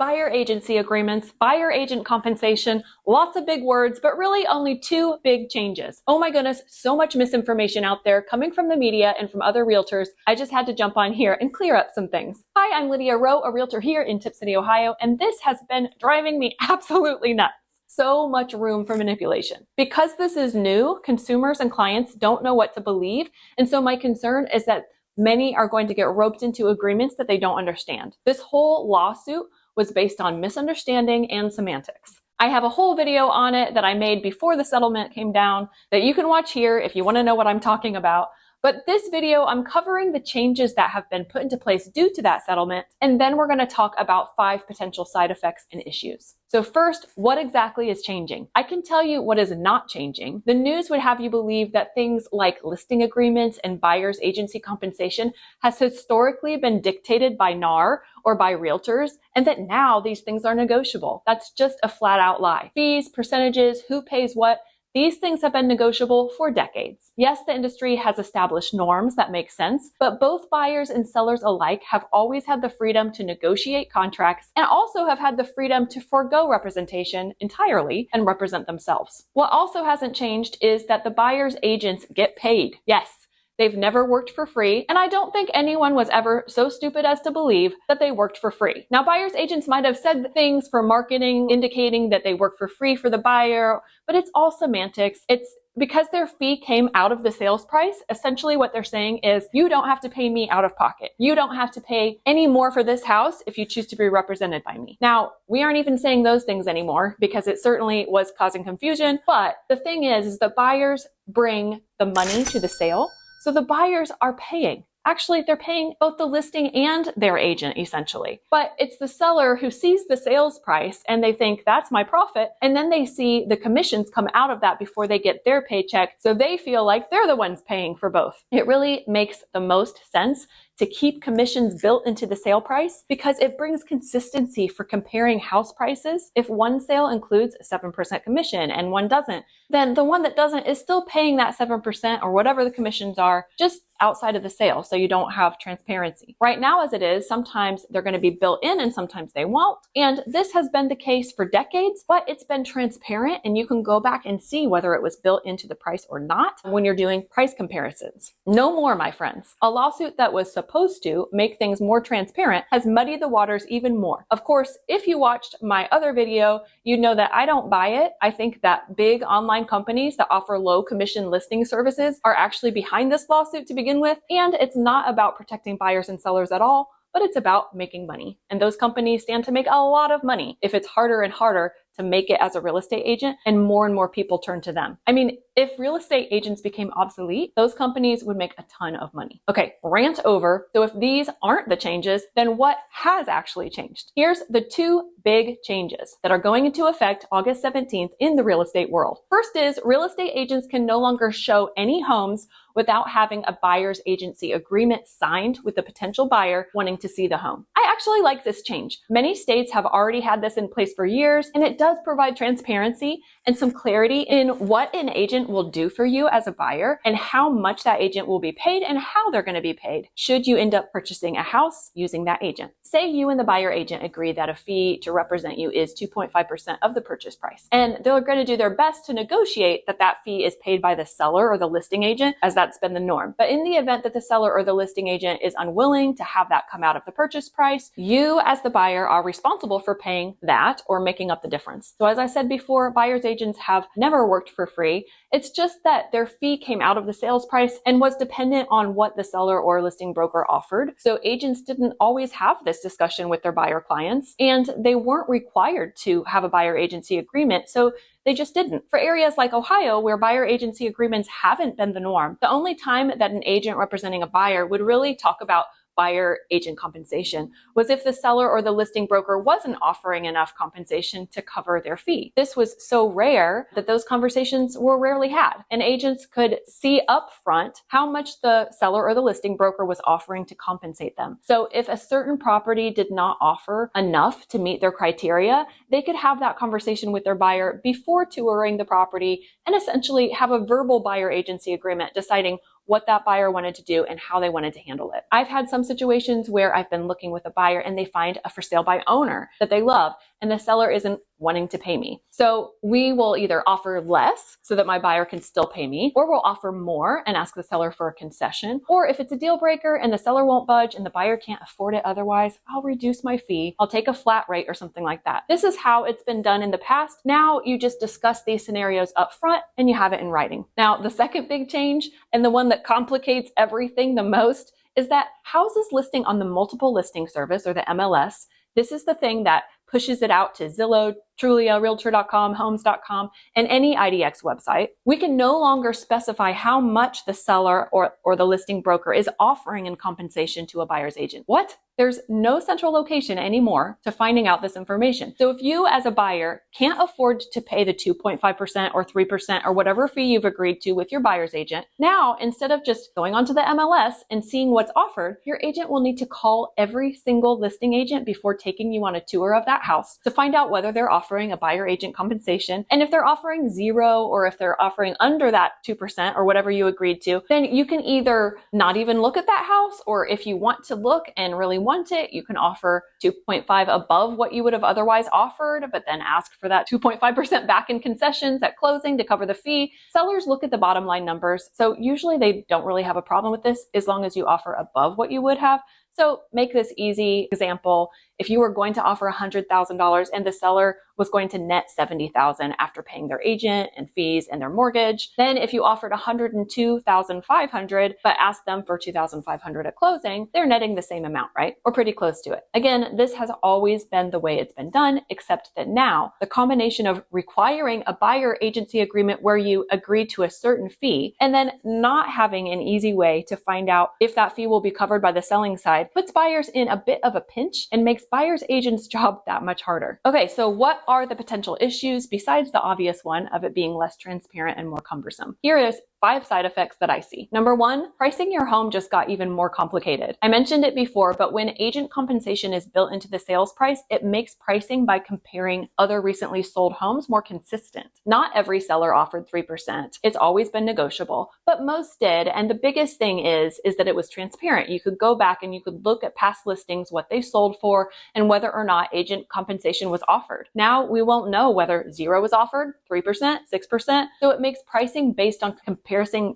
Buyer agency agreements, buyer agent compensation, lots of big words, but really only two big changes. Oh my goodness, so much misinformation out there coming from the media and from other realtors. I just had to jump on here and clear up some things. Hi, I'm Lydia Rowe, a realtor here in Tipp City, Ohio, and this has been driving me absolutely nuts. So much room for manipulation. Because this is new, consumers and clients don't know what to believe, and so my concern is that many are going to get roped into agreements that they don't understand. This whole lawsuit was based on misunderstanding and semantics. I have a whole video on it that I made before the settlement came down that you can watch here if you want to know what I'm talking about. But this video, I'm covering the changes that have been put into place due to that settlement, and then we're going to talk about 5 potential side effects and issues. So first, what exactly is changing? I can tell you what is not changing. The news would have you believe that things like listing agreements and buyer's agency compensation has historically been dictated by NAR or by realtors, and that now these things are negotiable. That's just a flat out lie. Fees, percentages, who pays what, these things have been negotiable for decades. Yes, the industry has established norms that make sense, but both buyers and sellers alike have always had the freedom to negotiate contracts and also have had the freedom to forego representation entirely and represent themselves. What also hasn't changed is that the buyer's agents get paid. Yes. They've never worked for free, and I don't think anyone was ever so stupid as to believe that they worked for free. Now, buyer's agents might have said things for marketing indicating that they work for free for the buyer, but it's all semantics. It's because their fee came out of the sales price. Essentially what they're saying is, you don't have to pay me out of pocket. You don't have to pay any more for this house if you choose to be represented by me. Now, we aren't even saying those things anymore because it certainly was causing confusion. But the thing is the buyers bring the money to the sale. So the buyers are paying. Actually, they're paying both the listing and their agent, essentially. But it's the seller who sees the sales price and they think, that's my profit. And then they see the commissions come out of that before they get their paycheck. So they feel like they're the ones paying for both. It really makes the most sense to keep commissions built into the sale price because it brings consistency for comparing house prices. If one sale includes a 7% commission and one doesn't, then the one that doesn't is still paying that 7% or whatever the commissions are, just outside of the sale, so you don't have transparency. Right now, as it is, sometimes they're going to be built in and sometimes they won't. And this has been the case for decades, but it's been transparent and you can go back and see whether it was built into the price or not when you're doing price comparisons. No more, my friends. A lawsuit that was supposed to make things more transparent has muddied the waters even more. Of course, if you watched my other video, you know that I don't buy it. I think that big online companies that offer low commission listing services are actually behind this lawsuit to begin with, and it's not about protecting buyers and sellers at all, but it's about making money. And those companies stand to make a lot of money if it's harder and harder to make it as a real estate agent and more people turn to them. I mean, if real estate agents became obsolete, those companies would make a ton of money. Okay, rant over. So if these aren't the changes, then what has actually changed? Here's the 2 big changes that are going into effect August 17th in the real estate world. First is real estate agents can no longer show any homes without having a buyer's agency agreement signed with the potential buyer wanting to see the home. I actually like this change. Many states have already had this in place for years, and it does provide transparency and some clarity in what an agent will do for you as a buyer and how much that agent will be paid and how they're going to be paid should you end up purchasing a house using that agent. Say you and the buyer agent agree that a fee to represent you is 2.5% of the purchase price, and they're going to do their best to negotiate that fee is paid by the seller or the listing agent, as that's been the norm. But in the event that the seller or the listing agent is unwilling to have that come out of the purchase price, you as the buyer are responsible for paying that or making up the difference. So as I said before, buyer's agents have never worked for free. It's just that their fee came out of the sales price and was dependent on what the seller or listing broker offered. So agents didn't always have this discussion with their buyer clients, and they weren't required to have a buyer agency agreement. So they just didn't. For areas like Ohio, where buyer agency agreements haven't been the norm, the only time that an agent representing a buyer would really talk about buyer agent compensation was if the seller or the listing broker wasn't offering enough compensation to cover their fee. This was so rare that those conversations were rarely had, and agents could see upfront how much the seller or the listing broker was offering to compensate them. So if a certain property did not offer enough to meet their criteria, they could have that conversation with their buyer before touring the property and essentially have a verbal buyer agency agreement deciding what that buyer wanted to do and how they wanted to handle it. I've had some situations where I've been looking with a buyer and they find a for sale by owner that they love and the seller isn't wanting to pay me. So we will either offer less so that my buyer can still pay me, or we'll offer more and ask the seller for a concession. Or if it's a deal breaker and the seller won't budge and the buyer can't afford it otherwise, I'll reduce my fee. I'll take a flat rate or something like that. This is how it's been done in the past. Now you just discuss these scenarios up front and you have it in writing. Now, the second big change, and the one that complicates everything the most, is that houses listing on the multiple listing service, or the MLS, this is the thing that pushes it out to Zillow, Trulia, Realtor.com, Homes.com, and any IDX website. We can no longer specify how much the seller or the listing broker is offering in compensation to a buyer's agent. What? There's no central location anymore to finding out this information. So if you as a buyer can't afford to pay the 2.5% or 3% or whatever fee you've agreed to with your buyer's agent, now instead of just going onto the MLS and seeing what's offered, your agent will need to call every single listing agent before taking you on a tour of that house to find out whether they're offering a buyer agent compensation. And if they're offering 0, or if they're offering under that 2% or whatever you agreed to, then you can either not even look at that house, or if you want to look and really want it, you can offer 2.5 above what you would have otherwise offered, but then ask for that 2.5% back in concessions at closing to cover the fee. Sellers look at the bottom line numbers, so usually they don't really have a problem with this as long as you offer above what you would have. So make this easy example. If you were going to offer $100,000 and the seller was going to net $70,000 after paying their agent and fees and their mortgage, then if you offered $102,500 but asked them for $2,500 at closing, they're netting the same amount, right? Or pretty close to it. Again, this has always been the way it's been done, except that now the combination of requiring a buyer agency agreement where you agree to a certain fee and then not having an easy way to find out if that fee will be covered by the selling side puts buyers in a bit of a pinch and makes buyers agents' job that much harder. Okay, so what are the potential issues besides the obvious one of it being less transparent and more cumbersome? Here is 5 side effects that I see. Number 1, pricing your home just got even more complicated. I mentioned it before, but when agent compensation is built into the sales price, it makes pricing by comparing other recently sold homes more consistent. Not every seller offered 3%. It's always been negotiable, but most did. And the biggest thing is that it was transparent. You could go back and you could look at past listings, what they sold for, and whether or not agent compensation was offered. Now we won't know whether 0 was offered, 3%, 6%. So it makes pricing based on comparison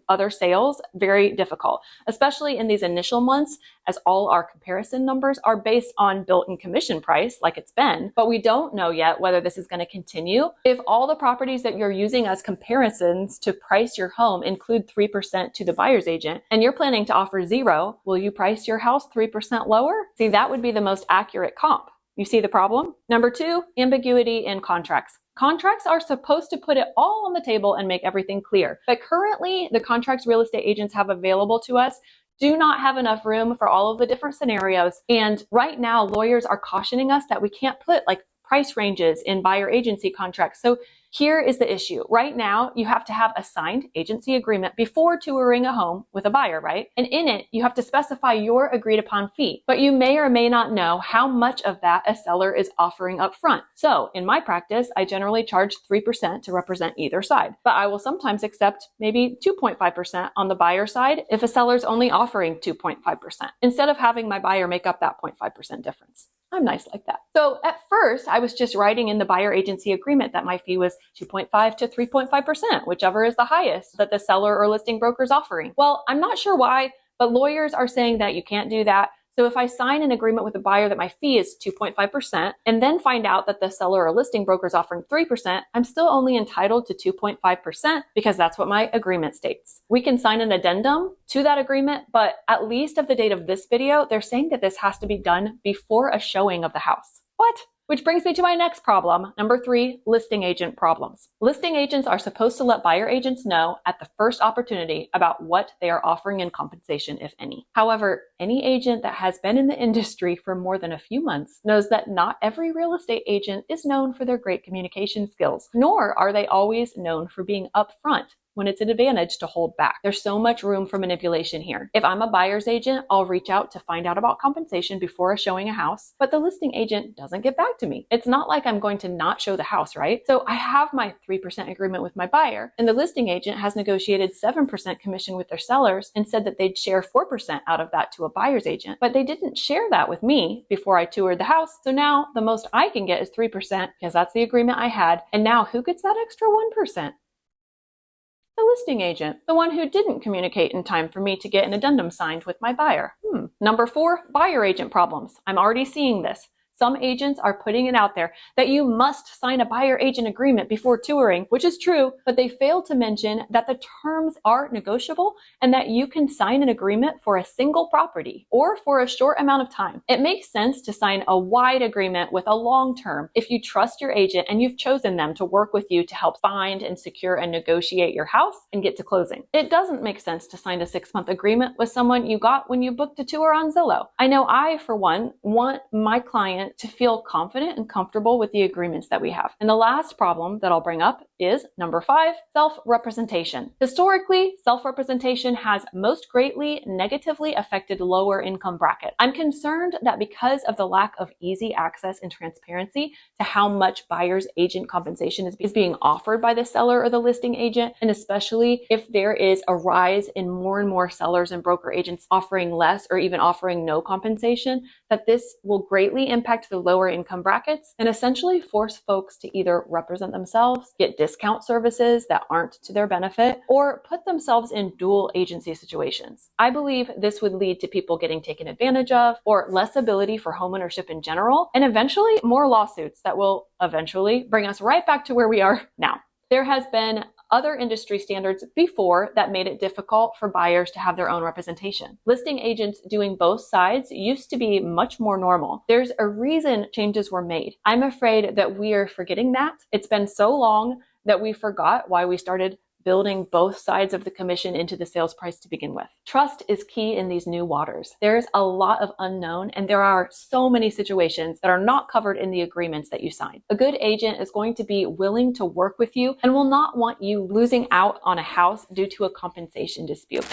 other sales very difficult, especially in these initial months, as all our comparison numbers are based on built-in commission price like it's been, but we don't know yet whether this is going to continue. If all the properties that you're using as comparisons to price your home include 3% to the buyer's agent, and you're planning to offer 0, will you price your house 3% lower? See, that would be the most accurate comp. You see the problem? Number 2, ambiguity in contracts. Contracts are supposed to put it all on the table and make everything clear. But currently, the contracts real estate agents have available to us do not have enough room for all of the different scenarios. And right now, lawyers are cautioning us that we can't put like price ranges in buyer agency contracts. So here is the issue. Right now, you have to have a signed agency agreement before touring a home with a buyer, right? And in it, you have to specify your agreed upon fee, but you may or may not know how much of that a seller is offering up front. So in my practice, I generally charge 3% to represent either side, but I will sometimes accept maybe 2.5% on the buyer side if a seller's only offering 2.5%, instead of having my buyer make up that 0.5% difference. I'm nice like that. So at first, I was just writing in the buyer agency agreement that my fee was 2.5 to 3.5%, whichever is the highest that the seller or listing broker is offering. Well, I'm not sure why, but lawyers are saying that you can't do that. So if I sign an agreement with a buyer that my fee is 2.5% and then find out that the seller or listing broker is offering 3%, I'm still only entitled to 2.5% because that's what my agreement states. We can sign an addendum to that agreement, but at least at the date of this video, they're saying that this has to be done before a showing of the house. What? Which brings me to my next problem. Number 3, listing agent problems. Listing agents are supposed to let buyer agents know at the first opportunity about what they are offering in compensation, if any. However, any agent that has been in the industry for more than a few months knows that not every real estate agent is known for their great communication skills, nor are they always known for being upfront when it's an advantage to hold back. There's so much room for manipulation here. If I'm a buyer's agent, I'll reach out to find out about compensation before showing a house, but the listing agent doesn't get back to me. It's not like I'm going to not show the house, right? So I have my 3% agreement with my buyer, and the listing agent has negotiated 7% commission with their sellers and said that they'd share 4% out of that to a buyer's agent, but they didn't share that with me before I toured the house. So now the most I can get is 3% because that's the agreement I had. And now who gets that extra 1%? The listing agent, the one who didn't communicate in time for me to get an addendum signed with my buyer. Number 4, buyer agent problems. I'm already seeing this. Some agents are putting it out there that you must sign a buyer agent agreement before touring, which is true, but they fail to mention that the terms are negotiable and that you can sign an agreement for a single property or for a short amount of time. It makes sense to sign a wide agreement with a long term if you trust your agent and you've chosen them to work with you to help find and secure and negotiate your house and get to closing. It doesn't make sense to sign a 6-month agreement with someone you got when you booked a tour on Zillow. I know I, for one, want my client to feel confident and comfortable with the agreements that we have. And the last problem that I'll bring up is number 5, self-representation. Historically, self-representation has most greatly negatively affected lower income brackets. I'm concerned that because of the lack of easy access and transparency to how much buyer's agent compensation is being offered by the seller or the listing agent, and especially if there is a rise in more and more sellers and broker agents offering less or even offering no compensation, that this will greatly impact the lower income brackets and essentially force folks to either represent themselves, get discount services that aren't to their benefit, or put themselves in dual agency situations. I believe this would lead to people getting taken advantage of, or less ability for homeownership in general, and eventually more lawsuits that will eventually bring us right back to where we are now. There has been other industry standards before that made it difficult for buyers to have their own representation. Listing agents doing both sides used to be much more normal. There's a reason changes were made. I'm afraid that we are forgetting that. It's been so long that we forgot why we started building both sides of the commission into the sales price to begin with. Trust is key in these new waters. There's a lot of unknown, and there are so many situations that are not covered in the agreements that you sign. A good agent is going to be willing to work with you and will not want you losing out on a house due to a compensation dispute.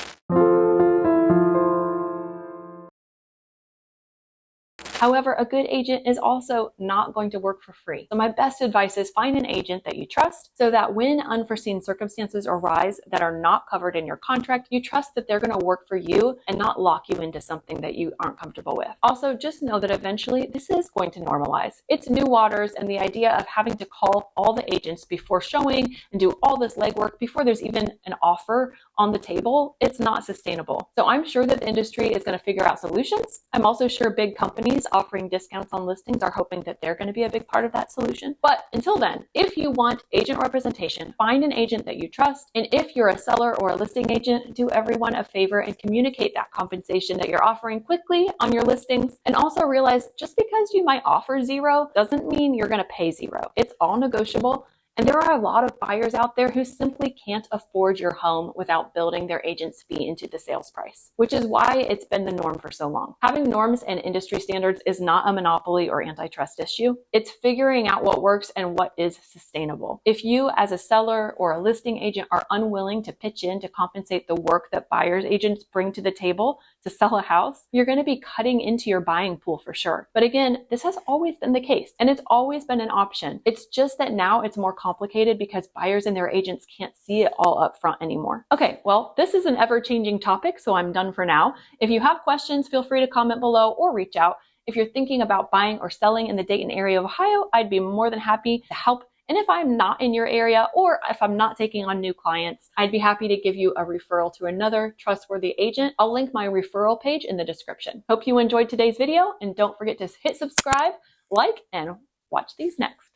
However, a good agent is also not going to work for free. So my best advice is find an agent that you trust so that when unforeseen circumstances arise that are not covered in your contract, you trust that they're going to work for you and not lock you into something that you aren't comfortable with. Also, just know that eventually this is going to normalize. It's new waters, and the idea of having to call all the agents before showing and do all this legwork before there's even an offer on the table, it's not sustainable. So I'm sure that the industry is going to figure out solutions. I'm also sure big companies offering discounts on listings are hoping that they're going to be a big part of that solution. But until then, if you want agent representation, find an agent that you trust. And if you're a seller or a listing agent, do everyone a favor and communicate that compensation that you're offering quickly on your listings. And also realize just because you might offer 0 doesn't mean you're going to pay 0. It's all negotiable. And there are a lot of buyers out there who simply can't afford your home without building their agent's fee into the sales price, which is why it's been the norm for so long. Having norms and industry standards is not a monopoly or antitrust issue. It's figuring out what works and what is sustainable. If you, as a seller or a listing agent, are unwilling to pitch in to compensate the work that buyers agents bring to the table to sell a house, you're going to be cutting into your buying pool for sure. But again, this has always been the case, and it's always been an option. It's just that now it's more complicated because buyers and their agents can't see it all up front anymore. Okay, well, this is an ever-changing topic, so I'm done for now. If you have questions, feel free to comment below or reach out. If you're thinking about buying or selling in the Dayton area of Ohio, I'd be more than happy to help. And if I'm not in your area, or if I'm not taking on new clients, I'd be happy to give you a referral to another trustworthy agent. I'll link my referral page in the description. Hope you enjoyed today's video, and don't forget to hit subscribe, like, and watch these next.